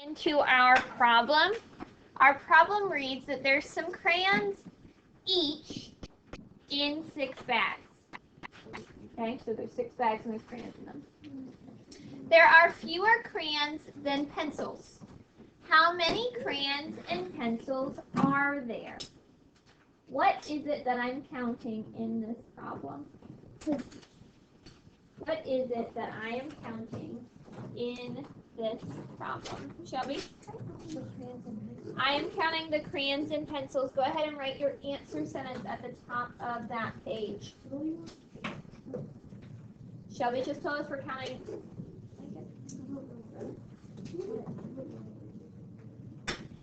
Into our problem. Our problem reads that there's some crayons each in 6 bags. Okay, so there's 6 bags and there's crayons in them. There are fewer crayons than pencils. How many crayons and pencils are there? What is it that I'm counting in this problem? What is it that I am counting in this problem? Shelby? I am counting the crayons and pencils. Go ahead and write your answer sentence at the top of that page. Shelby just told us we're counting.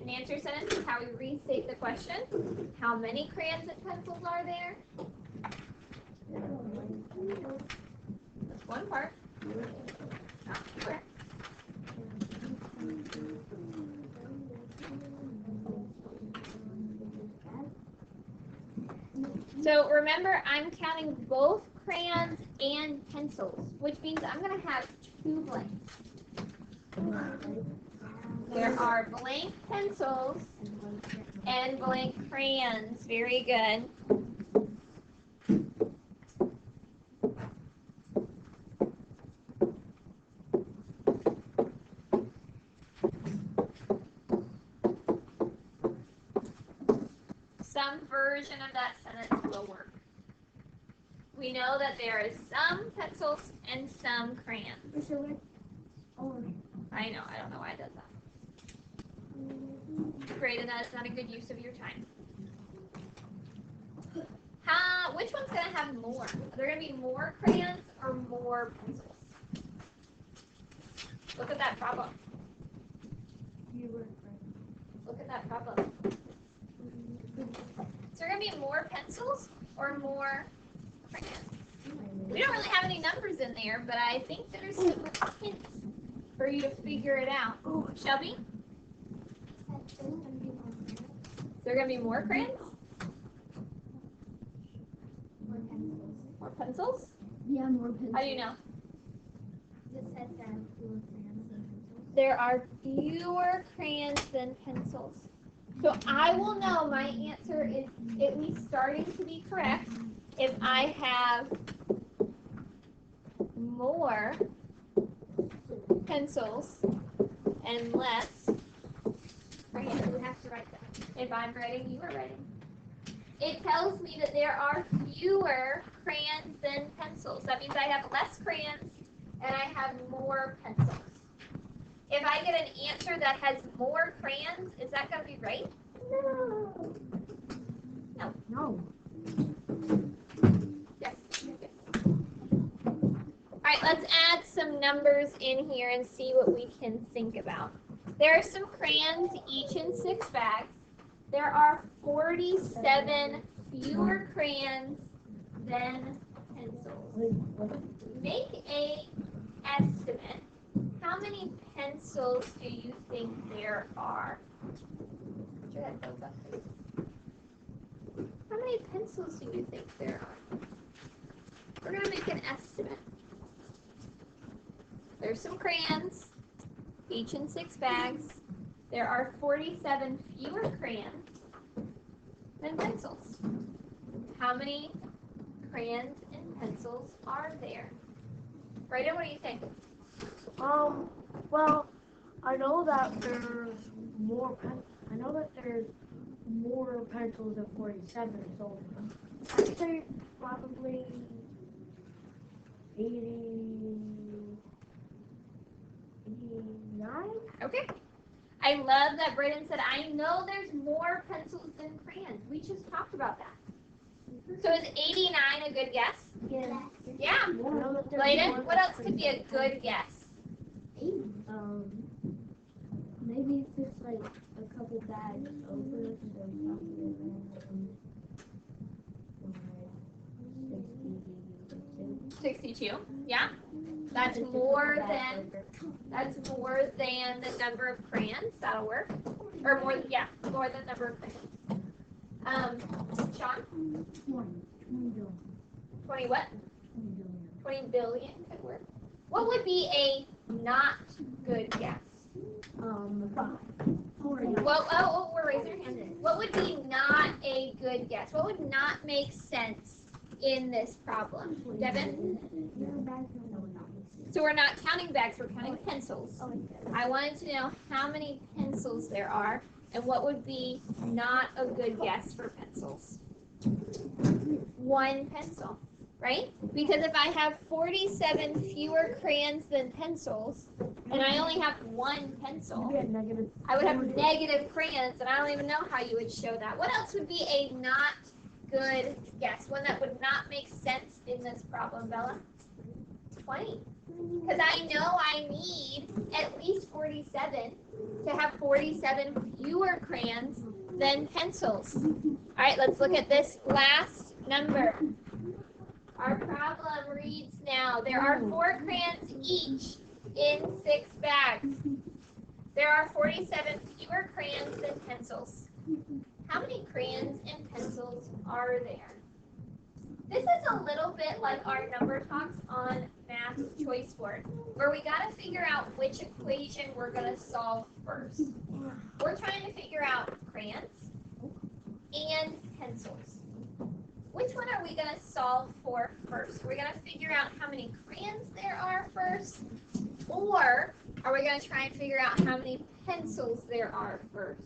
An answer sentence is how we restate the question. How many crayons and pencils are there? That's one part. Not fewer. So remember, I'm counting both crayons and pencils, which means I'm going to have 2 blanks. There are blank pencils and blank crayons. Very good. Some version of that sentence will work. We know that there is some pencils and some crayons. I know, I don't know why it does that. Brayden, that is not a good use of your time. Which one's going to have more? Are there going to be more crayons or more pencils? Look at that problem. Look at that problem. Is there going to be more pencils or more crayons? We don't really have any numbers in there, but I think there's some hints for you to figure it out. Oh, Shelby? Is there going to be more crayons? More pencils? Yeah, more pencils. How do you know? It said there are fewer crayons than pencils. There are fewer crayons than pencils. So I will know my answer is at least starting to be correct if I have more pencils and less crayons. You have to write that. If I'm writing, you are writing. It tells me that there are fewer crayons than pencils. That means I have less crayons and I have more pencils. If I get an answer that has more crayons, is that going to be right? No. No. No. Yes. All right, let's add some numbers in here and see what we can think about. There are some crayons each in 6 bags. There are 47 fewer crayons than pencils. Make an estimate. How many pencils do you think there are? Put your headphones up, please. How many pencils do you think there are? We're going to make an estimate. There's some crayons, each in 6 bags. There are 47 fewer crayons than pencils. How many crayons and pencils are there? Brayden, what do you think? Well, I know that there's more pencils than 47, so I'd say probably 89. Okay. I love that Brayden said, I know there's more pencils than crayons. We just talked about that. So is 89 a good guess? Yes. Yeah. Brayden, what else could be a good guess? Maybe it's just like a couple bags over. 62. Yeah. That's more than the number of crayons. That'll work. Or more than the number of crayons. Sean? 20 what? 20 billion could work. What would be a not good guess? 5. 40. Well, we're raising your hand. What would be not a good guess? What would not make sense in this problem? Devin? So we're not counting bags, we're counting pencils. I wanted to know how many pencils there are and what would be not a good guess for pencils. 1 pencil, right? Because if I have 47 fewer crayons than pencils, and I only have 1 pencil, I would have negative crayons, and I don't even know how you would show that. What else would be a not good guess? One that would not make sense in this problem, Bella? 20. Because I know I need at least 47 to have 47 fewer crayons than pencils. All right, let's look at this last number. Our problem reads now, there are 4 crayons each in 6 bags. There are 47 fewer crayons than pencils. How many crayons and pencils are there? This is a little bit like our number talks on Math Choice Board, where we got to figure out which equation we're going to solve first. We're trying to figure out crayons and pencils. Which one are we going to solve for first? Are we going to figure out how many crayons there are first? Or are we going to try and figure out how many pencils there are first?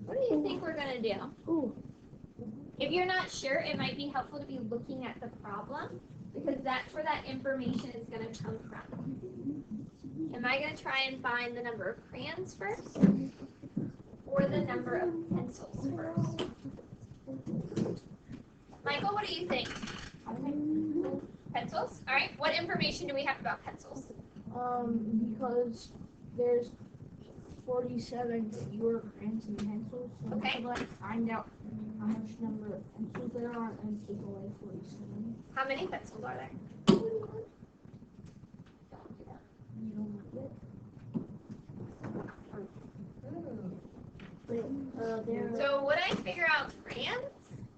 What do you think we're going to do? If you're not sure, it might be helpful to be looking at the problem because that's where that information is going to come from. Am I going to try and find the number of crayons first or the number of pencils first? Michael, what do you think? Pencils? All right. What information do we have about pencils? Because there's 47 fewer crayons and pencils, so Okay. until I find out how much number of pencils there are and take away 47. How many pencils are there? You don't get there. So would I figure out crayons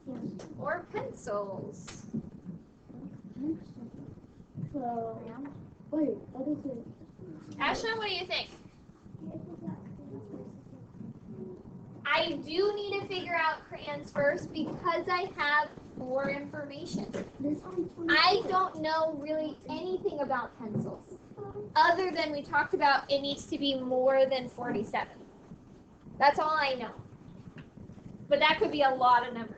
Yes. or pencils? So, wait, what is it? Ashna, what do you think? I do need to figure out crayons first because I have more information. I don't know really anything about pencils other than we talked about it needs to be more than 47. That's all I know. But that could be a lot of numbers.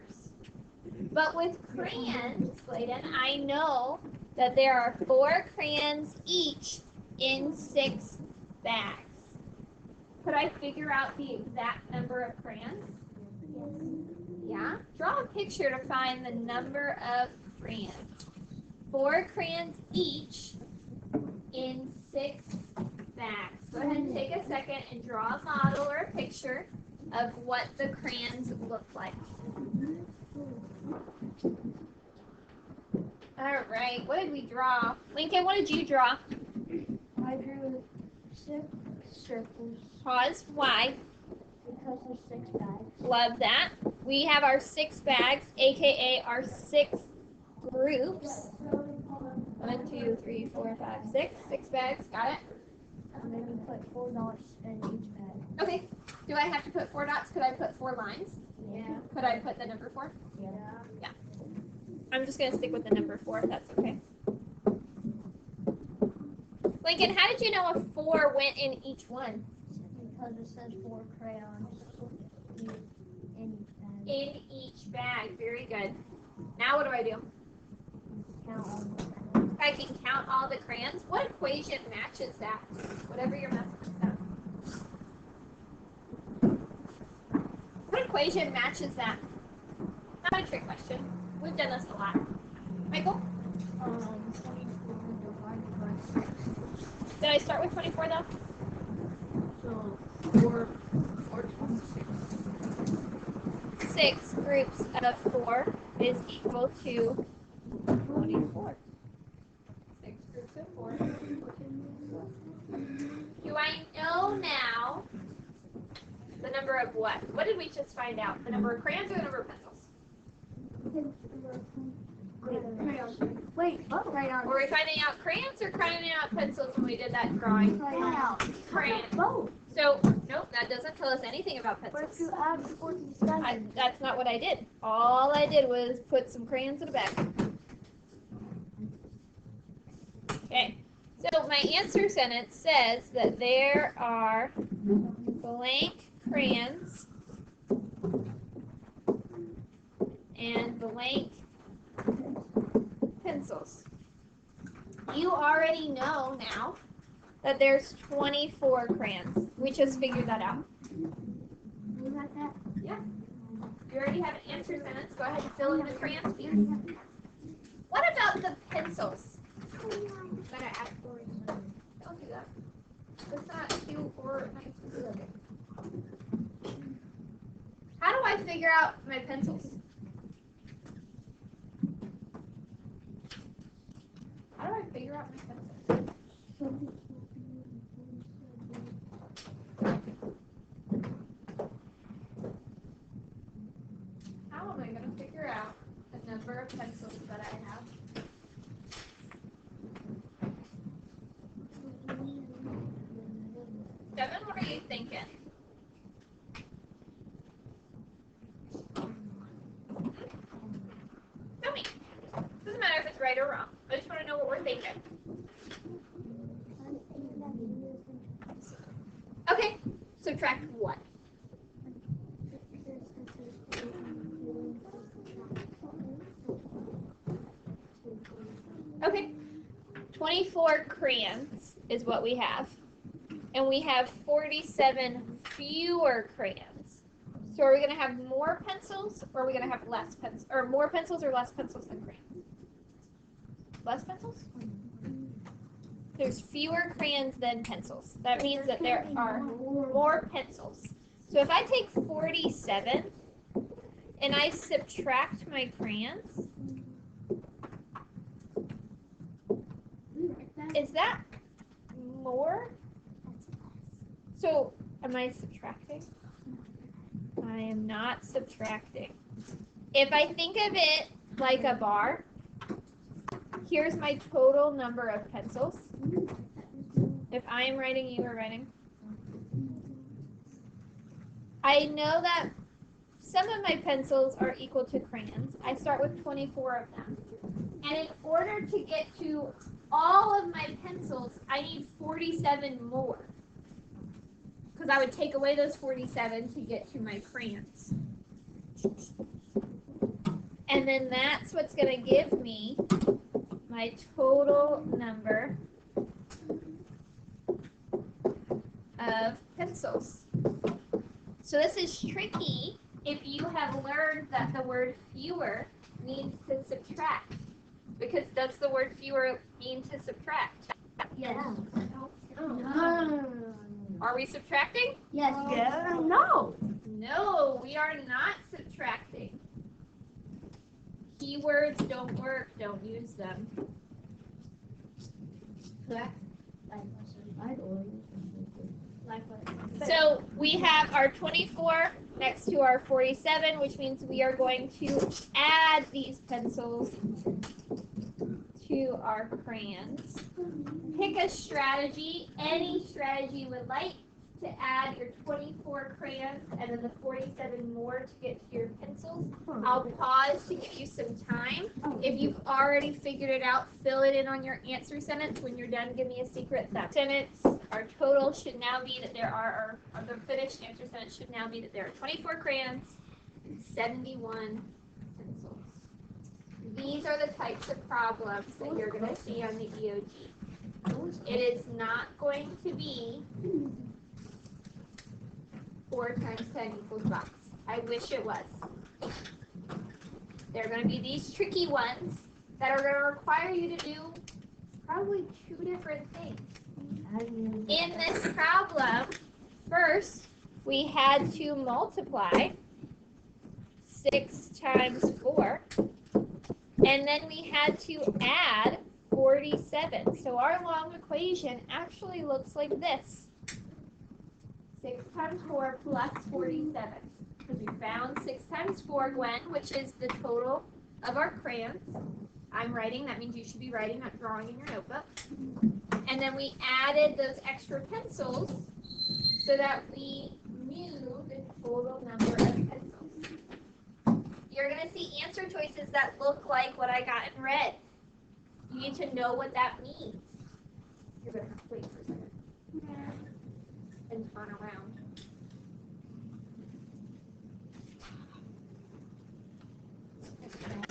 But with crayons, Clayton, I know that there are 4 crayons each in 6 bags. Could I figure out the exact number of crayons? Yeah? Draw a picture to find the number of crayons. 4 crayons each in 6 bags. Go ahead and take a second and draw a model or a picture of what the crayons look like. All right, what did we draw? Lincoln, what did you draw? I drew 6 circles Pause. Why? because there's 6 bags. Love that. We have our 6 bags, aka our 6 groups. 1, 2, 3, 4, 5, 6. 6 bags. Got it? And then you put 4 dots in each bag. Okay. Do I have to put 4 dots? Could I put 4 lines? Yeah. Could I put the number 4? Yeah. I'm just going to stick with the number 4 if that's okay. Lincoln, how did you know a 4 went in each one? Because it says 4 crayons in each bag. In each bag. Very good. Now what do I do? Count all the crayons. I can count all the crayons. What equation matches that? Whatever your method is. What equation matches that? Not a trick question. We've done this a lot. Michael? 24 divided by 6. Did I start with 24 though? So 4 or 26. 6 groups of 4 is equal to 24. 6 groups of 4 is equal to 24. Do I know now the number of what? What did we just find out? The number of crayons or the number of pencils? Crayons. Wait, crayons. Were we finding out crayons or finding out pencils when we did that drawing? Crayons. Both. So, nope, that doesn't tell us anything about What if pencils. you add 47? That's not what I did. All I did was put some crayons in a bag. Okay, so my answer sentence says that there are blank crayons and blank pencils. You already know now that there's 24 crayons. We just figured that out. You got that? You already have an answer sentence. Go ahead and fill in the crayons, please. What about the pencils? Better add 47. Don't do that. That's not cute or nice to do. How do I figure out my pencils? How do I figure out my pencils? How am I going to figure out the number of pencils that I have? Devin, what are you thinking? Tell me. Doesn't matter if it's right or wrong. I just want to know what we're thinking. Okay. Subtract what? Okay. 24 crayons is what we have. And we have 47 fewer crayons. So are we going to have more pencils or are we going to have less pencils? Or more pencils or less pencils than crayons? Less pencils? There's fewer crayons than pencils. That means that there are more pencils. So if I take 47 and I subtract my crayons, is that more? So am I subtracting? I am not subtracting. If I think of it like a bar, here's my total number of pencils. If I am writing, you are writing. I know that some of my pencils are equal to crayons. I start with 24 of them. And in order to get to all of my pencils, I need 47 more. Because I would take away those 47 to get to my crayons. And then that's what's going to give me my total number of pencils. So this is tricky if you have learned that the word fewer means to subtract. Because does the word fewer mean to subtract? Yes. Are we subtracting? Yes. No. No, we are not subtracting. Keywords don't work, don't use them. So we have our 24 next to our 47, which means we are going to add these pencils to our crayons. Pick a strategy, any strategy you would like to add your 24 crayons and then the 47 more to get to your pencils. I'll pause to give you some time. If you've already figured it out, fill it in on your answer sentence. When you're done, give me a secret sentence. Our total should now be that there are, or the finished answer sentence should now be that there are 24 crayons and 71 pencils. These are the types of problems that you're going to see on the EOG. It is not going to be 4 times 10 equals box. I wish it was. They're going to be these tricky ones that are going to require you to do probably 2 different things. In this problem, first, we had to multiply 6 times 4, and then we had to add 47. So our long equation actually looks like this. 6 times 4 plus 47. Because we found 6 times 4, Gwen, which is the total of our crayons. I'm writing, that means you should be writing, not drawing in your notebook. And then we added those extra pencils so that we knew the total number of pencils. You're going to see answer choices that look like what I got in red. You need to know what that means. You're going to have to wait for a second and turn around.